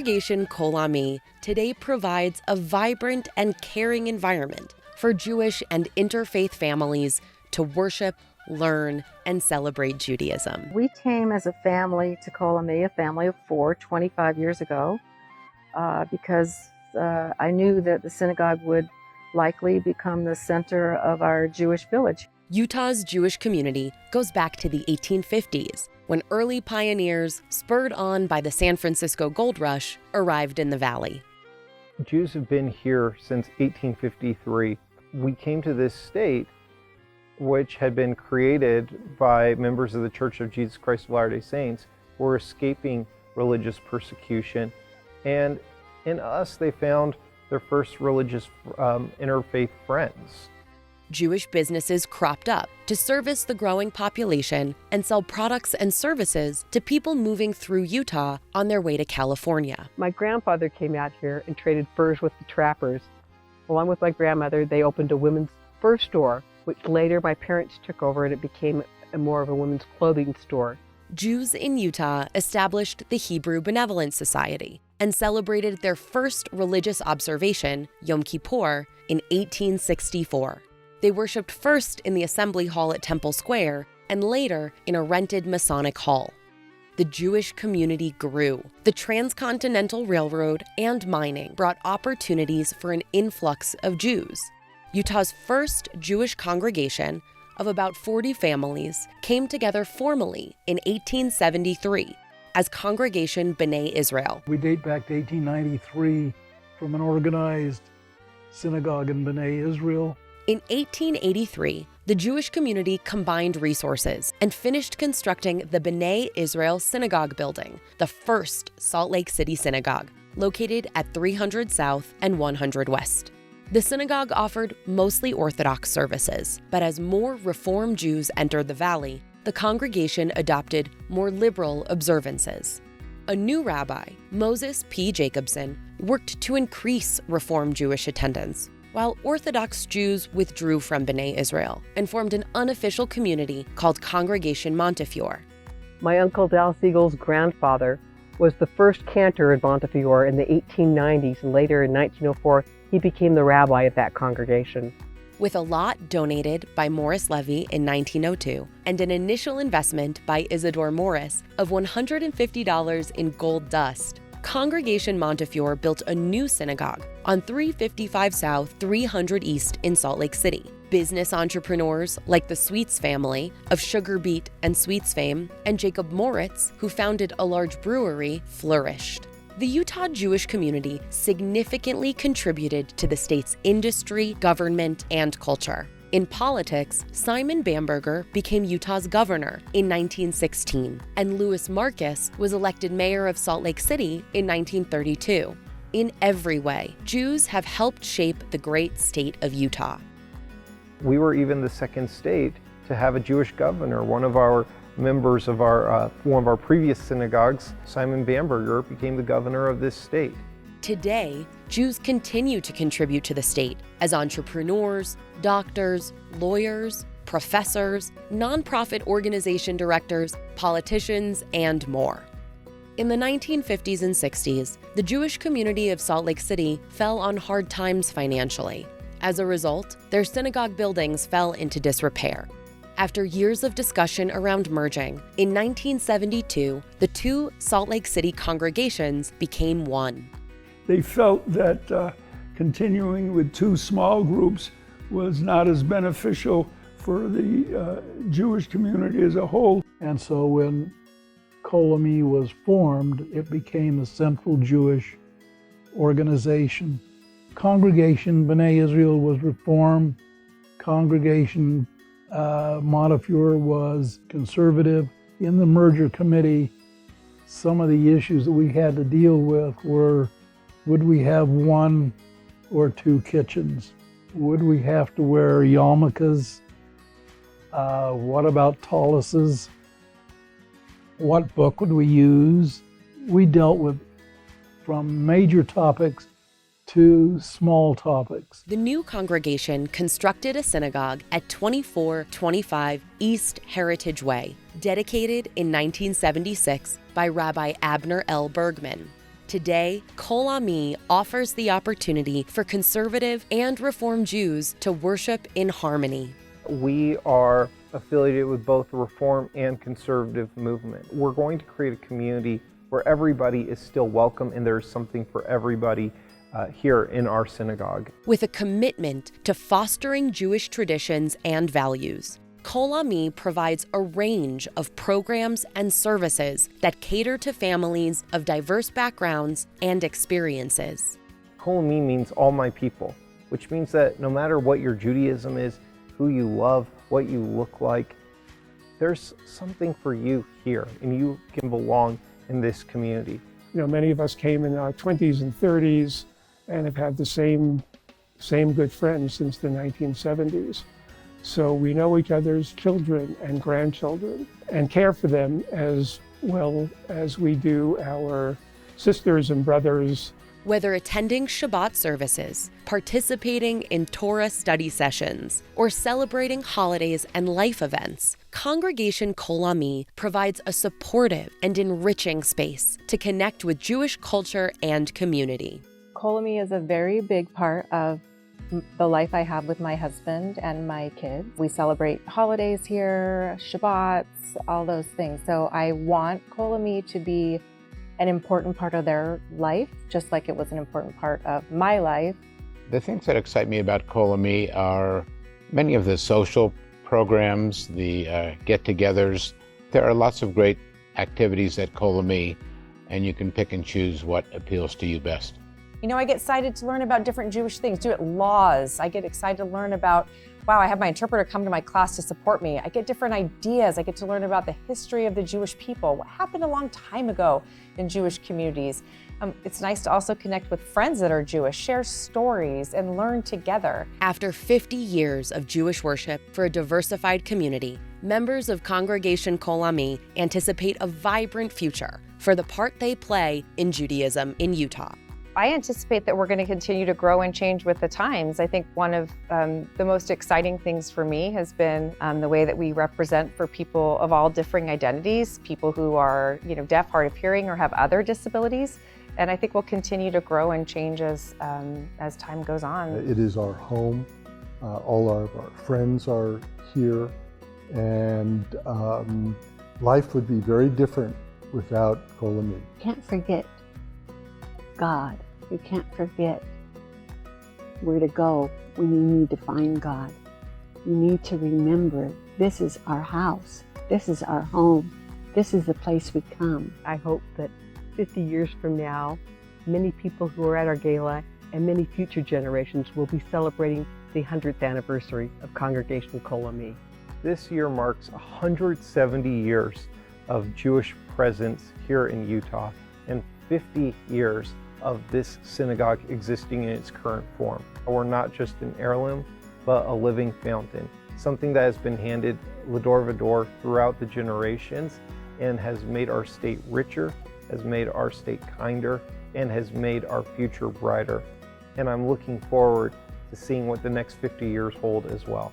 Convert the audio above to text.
Congregation Kol Ami today provides a vibrant and caring environment for Jewish and interfaith families to worship, learn, and celebrate Judaism. We came as a family to Kol Ami, a family of 4, 25 years ago, because I knew that the synagogue would likely become the center of our Jewish village. Utah's Jewish community goes back to the 1850s, when early pioneers, spurred on by the San Francisco Gold Rush, arrived in the valley. Jews have been here since 1853. We came to this state, which had been created by members of the Church of Jesus Christ of Latter-day Saints, who were escaping religious persecution. And in us, they found their first religious interfaith friends. Jewish businesses cropped up to service the growing population and sell products and services to people moving through Utah on their way to California. My grandfather came out here and traded furs with the trappers. Along with my grandmother, they opened a women's fur store, which later my parents took over, and it became more of a women's clothing store. Jews in Utah established the Hebrew Benevolent Society and celebrated their first religious observation, Yom Kippur, in 1864. They worshipped first in the assembly hall at Temple Square and later in a rented Masonic hall. The Jewish community grew. The Transcontinental Railroad and mining brought opportunities for an influx of Jews. Utah's first Jewish congregation of about 40 families came together formally in 1873 as Congregation B'nai Israel. We date back to 1893 from an organized synagogue in B'nai Israel. In 1883, the Jewish community combined resources and finished constructing the B'nai Israel Synagogue building, the first Salt Lake City synagogue, located at 300 South and 100 West. The synagogue offered mostly Orthodox services, but as more Reform Jews entered the valley, the congregation adopted more liberal observances. A new rabbi, Moses P. Jacobson, worked to increase Reform Jewish attendance, while Orthodox Jews withdrew from B'nai Israel and formed an unofficial community called Congregation Montefiore. My uncle Dal Siegel's grandfather was the first cantor in Montefiore in the 1890s, and later in 1904, he became the rabbi of that congregation. With a lot donated by Morris Levy in 1902 and an initial investment by Isidore Morris of $150 in gold dust, Congregation Montefiore built a new synagogue on 355 South, 300 East in Salt Lake City. Business entrepreneurs like the Sweets family of sugar beet and sweets fame and Jacob Moritz, who founded a large brewery, flourished. The Utah Jewish community significantly contributed to the state's industry, government, and culture. In politics, Simon Bamberger became Utah's governor in 1916, and Louis Marcus was elected mayor of Salt Lake City in 1932. In every way, Jews have helped shape the great state of Utah. We were even the second state to have a Jewish governor. One of our members of one of our previous synagogues, Simon Bamberger, became the governor of this state. Today, Jews continue to contribute to the state as entrepreneurs, doctors, lawyers, professors, nonprofit organization directors, politicians, and more. In the 1950s and 60s, the Jewish community of Salt Lake City fell on hard times financially. As a result, their synagogue buildings fell into disrepair. After years of discussion around merging, in 1972, the two Salt Lake City congregations became one. They felt that continuing with two small groups was not as beneficial for the Jewish community as a whole. And so when Kol Ami was formed, it became a central Jewish organization. Congregation B'nai Israel was reformed. Congregation Montefiore was conservative. In the merger committee, some of the issues that we had to deal with were, would we have one or two kitchens? Would we have to wear yarmulkes? What about taluses? What book would we use? We dealt with from major topics to small topics. The new congregation constructed a synagogue at 2425 East Heritage Way, dedicated in 1976 by Rabbi Abner L. Bergman. Today, Kol Ami offers the opportunity for conservative and Reform Jews to worship in harmony. We are affiliated with both the Reform and Conservative movement. We're going to create a community where everybody is still welcome and there's something for everybody here in our synagogue. With a commitment to fostering Jewish traditions and values, Kol Ami provides a range of programs and services that cater to families of diverse backgrounds and experiences. Kol Ami means all my people, which means that no matter what your Judaism is, who you love, what you look like, there's something for you here, and you can belong in this community. You know, many of us came in our 20s and 30s and have had the same good friends since the 1970s. So we know each other's children and grandchildren and care for them as well as we do our sisters and brothers. Whether attending Shabbat services, participating in Torah study sessions, or celebrating holidays and life events, Congregation Kol Ami provides a supportive and enriching space to connect with Jewish culture and community. Kol Ami is a very big part of the life I have with my husband and my kids. We celebrate holidays here, Shabbats, all those things. So I want Kol Ami to be an important part of their life, just like it was an important part of my life. The things that excite me about Kol Ami are many of the social programs, the get-togethers. There are lots of great activities at Kol Ami, and you can pick and choose what appeals to you best. You know, I get excited to learn about different Jewish things, laws. I get excited to learn about, wow, I have my interpreter come to my class to support me. I get different ideas. I get to learn about the history of the Jewish people, what happened a long time ago in Jewish communities. It's nice to also connect with friends that are Jewish, share stories, and learn together. After 50 years of Jewish worship for a diversified community, members of Congregation Kol Ami anticipate a vibrant future for the part they play in Judaism in Utah. I anticipate that we're going to continue to grow and change with the times. I think one of the most exciting things for me has been the way that we represent for people of all differing identities, people who are, deaf, hard of hearing, or have other disabilities. And I think we'll continue to grow and change as time goes on. It is our home. All of our friends are here, and life would be very different without Kol Ami. Can't forget God. You can't forget where to go when you need to find God. You need to remember this is our house. This is our home. This is the place we come. I hope that 50 years from now, many people who are at our gala and many future generations will be celebrating the 100th anniversary of Congregation Kol Ami. This year marks 170 years of Jewish presence here in Utah and 50 years of this synagogue existing in its current form. We're not just an heirloom, but a living fountain, something that has been handed l'dor v'dor throughout the generations and has made our state richer, has made our state kinder, and has made our future brighter. And I'm looking forward to seeing what the next 50 years hold as well.